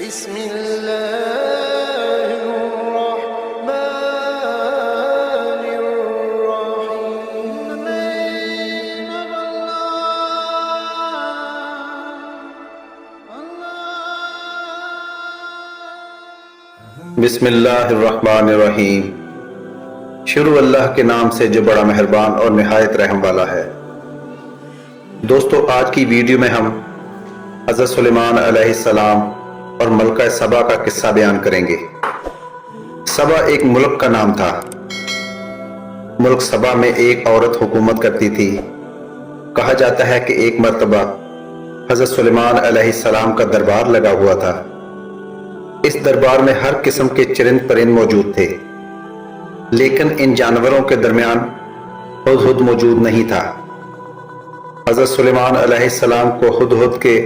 بسم الله الرحمن الرحيم. بسم اللہ الرحمن الرحیم. شروع اللہ کے نام سے جو بڑا مہربان اور نہایت رحم والا ہے. دوستو، آج کی ویڈیو میں ہم حضرت سلیمان علیہ السلام اور ملکہ سبا کا قصہ بیان کریں گے. سبا ایک ملک کا نام تھا. ملک سبا میں ایک عورت حکومت کرتی تھی. کہا جاتا ہے کہ ایک مرتبہ حضرت سلیمان علیہ السلام کا دربار لگا ہوا تھا. اس دربار میں ہر قسم کے چرند پرند موجود تھے، لیکن ان جانوروں کے درمیان ہدہد موجود نہیں تھا. حضرت سلیمان علیہ السلام کو ہدہد کے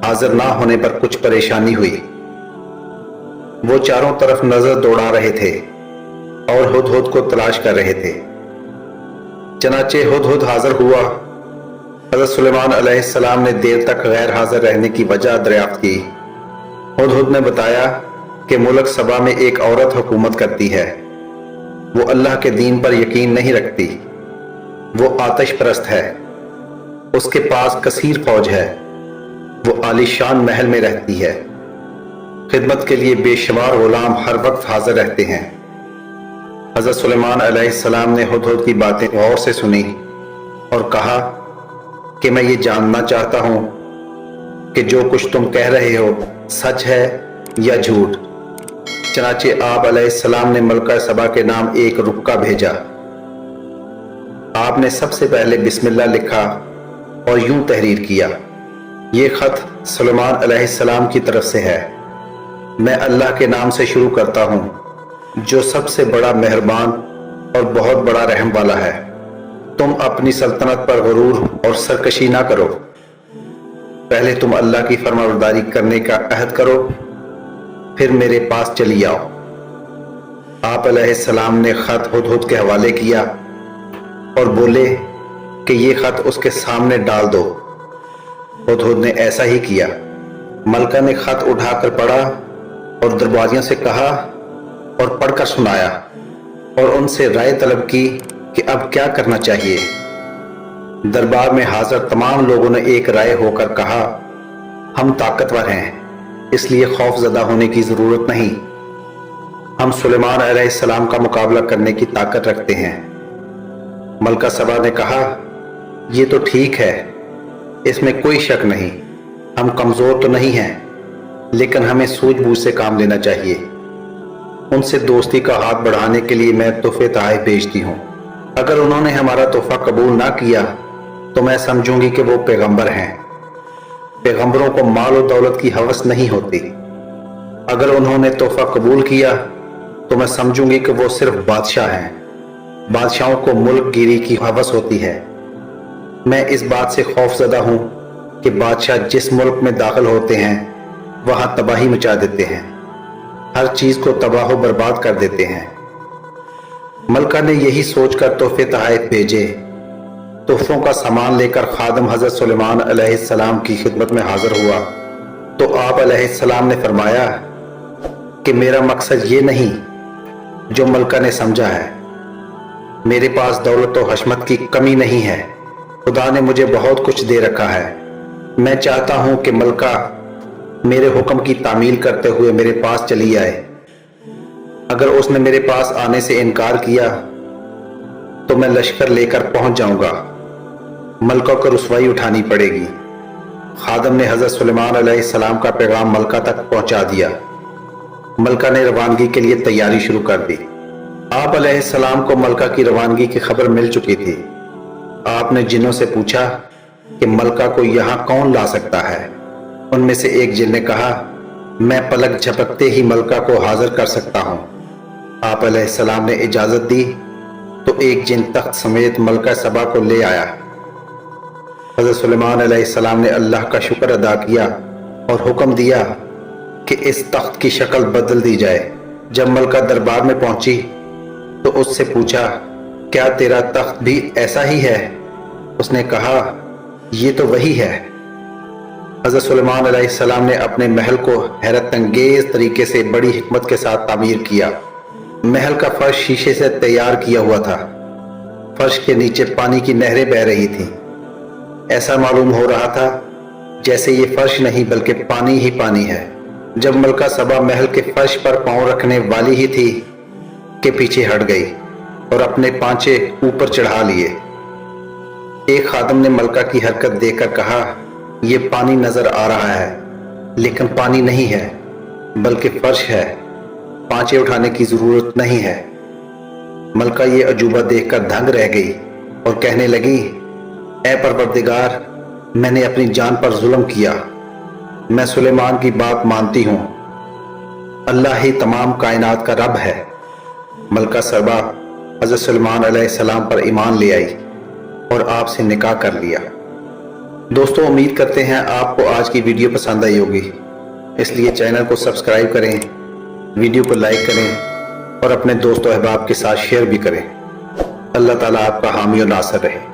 حاضر نہ ہونے پر کچھ پریشانی ہوئی. وہ چاروں طرف نظر دوڑا رہے تھے اور ہدہد کو تلاش کر رہے تھے. چنانچہ ہدہد حاضر ہوا. حضرت سلیمان علیہ السلام نے دیر تک غیر حاضر رہنے کی وجہ دریافت کی. ہدہد نے بتایا کہ ملک سبا میں ایک عورت حکومت کرتی ہے. وہ اللہ کے دین پر یقین نہیں رکھتی. وہ آتش پرست ہے. اس کے پاس کثیر فوج ہے. وہ عالی شان محل میں رہتی ہے. خدمت کے لیے بے شمار غلام ہر وقت حاضر رہتے ہیں. حضرت سلیمان علیہ السلام نے ہدہد کی باتیں غور سے سنی اور کہا کہ میں یہ جاننا چاہتا ہوں کہ جو کچھ تم کہہ رہے ہو سچ ہے یا جھوٹ. چنانچہ آپ علیہ السلام نے ملکہ سبا کے نام ایک رکا بھیجا. آپ نے سب سے پہلے بسم اللہ لکھا اور یوں تحریر کیا: یہ خط سلیمان علیہ السلام کی طرف سے ہے. میں اللہ کے نام سے شروع کرتا ہوں جو سب سے بڑا مہربان اور بہت بڑا رحم والا ہے. تم اپنی سلطنت پر غرور اور سرکشی نہ کرو. پہلے تم اللہ کی فرمانبرداری کرنے کا عہد کرو، پھر میرے پاس چلی آؤ. آپ علیہ السلام نے خط ہدہد کے حوالے کیا اور بولے کہ یہ خط اس کے سامنے ڈال دو. ہدہد نے ایسا ہی کیا. ملکہ نے خط اٹھا کر پڑھا اور درباریوں سے کہا اور پڑھ کر سنایا اور ان سے رائے طلب کی کہ اب کیا کرنا چاہیے. دربار میں حاضر تمام لوگوں نے ایک رائے ہو کر کہا: ہم طاقتور ہیں، اس لیے خوف زدہ ہونے کی ضرورت نہیں. ہم سلیمان علیہ السلام کا مقابلہ کرنے کی طاقت رکھتے ہیں. ملکہ سبا نے کہا: یہ تو ٹھیک ہے، اس میں کوئی شک نہیں. ہم کمزور تو نہیں ہیں، لیکن ہمیں سوجھ بوجھ سے کام لینا چاہیے. ان سے دوستی کا ہاتھ بڑھانے کے لیے میں تحفے تحائف بھیجتی ہوں. اگر انہوں نے ہمارا تحفہ قبول نہ کیا تو میں سمجھوں گی کہ وہ پیغمبر ہیں. پیغمبروں کو مال و دولت کی ہوس نہیں ہوتی. اگر انہوں نے تحفہ قبول کیا تو میں سمجھوں گی کہ وہ صرف بادشاہ ہیں. بادشاہوں کو ملک گیری کی ہوس ہوتی ہے. میں اس بات سے خوف زدہ ہوں کہ بادشاہ جس ملک میں داخل ہوتے ہیں وہاں تباہی مچا دیتے ہیں، ہر چیز کو تباہ و برباد کر دیتے ہیں. ملکہ نے یہی سوچ کر تحفے تحائف بھیجے. تحفوں کا سامان لے کر خادم حضرت سلیمان علیہ السلام کی خدمت میں حاضر ہوا تو آپ علیہ السلام نے فرمایا کہ میرا مقصد یہ نہیں جو ملکہ نے سمجھا ہے. میرے پاس دولت و حشمت کی کمی نہیں ہے. خدا نے مجھے بہت کچھ دے رکھا ہے. میں چاہتا ہوں کہ ملکہ میرے حکم کی تعمیل کرتے ہوئے میرے پاس چلی آئے. اگر اس نے میرے پاس آنے سے انکار کیا تو میں لشکر لے کر پہنچ جاؤں گا. ملکہ کو رسوائی اٹھانی پڑے گی. خادم نے حضرت سلیمان علیہ السلام کا پیغام ملکہ تک پہنچا دیا. ملکہ نے روانگی کے لیے تیاری شروع کر دی. آپ علیہ السلام کو ملکہ کی روانگی کی خبر مل چکی تھی. آپ نے جنوں سے پوچھا کہ ملکہ کو یہاں کون لا سکتا ہے. ان میں سے ایک جن نے کہا: میں پلک جھپکتے ہی ملکہ کو حاضر کر سکتا ہوں. آپ علیہ السلام نے اجازت دی تو ایک جن تخت سمیت ملکہ سبا کو لے آیا. حضرت سلیمان علیہ السلام نے اللہ کا شکر ادا کیا اور حکم دیا کہ اس تخت کی شکل بدل دی جائے. جب ملکہ دربار میں پہنچی تو اس سے پوچھا: کیا تیرا تخت بھی ایسا ہی ہے؟ اس نے کہا: یہ تو وہی ہے. حضرت سلیمان علیہ السلام نے اپنے محل کو حیرت انگیز طریقے سے بڑی حکمت کے ساتھ تعمیر کیا۔ محل کا فرش شیشے سے تیار کیا ہوا تھا۔ فرش کے نیچے پانی کی نہریں بہہ رہی تھیں۔ ایسا معلوم ہو رہا تھا جیسے یہ فرش نہیں بلکہ پانی ہی پانی ہے۔ جب ملکہ سبا محل کے فرش پر پاؤں رکھنے والی ہی تھی کہ پیچھے ہٹ گئی اور اپنے پانچے اوپر چڑھا لیے۔ ایک خادم نے ملکہ کی حرکت دیکھ کر کہا، یہ پانی نظر آ رہا ہے لیکن پانی نہیں ہے بلکہ فرش ہے، پانچے اٹھانے کی ضرورت نہیں ہے۔ ملکہ یہ عجوبہ دیکھ کر دھنگ رہ گئی اور کہنے لگی، اے پروردگار، میں نے اپنی جان پر ظلم کیا، میں سلیمان کی بات مانتی ہوں، اللہ ہی تمام کائنات کا رب ہے۔ ملکہ سبا حضرت سلیمان علیہ السلام پر ایمان لے آئی اور آپ سے نکاح کر لیا۔ دوستو، امید کرتے ہیں آپ کو آج کی ویڈیو پسند آئی ہوگی، اس لیے چینل کو سبسکرائب کریں، ویڈیو کو لائک کریں اور اپنے دوست و احباب کے ساتھ شیئر بھی کریں۔ اللہ تعالیٰ آپ کا حامی و ناصر رہے۔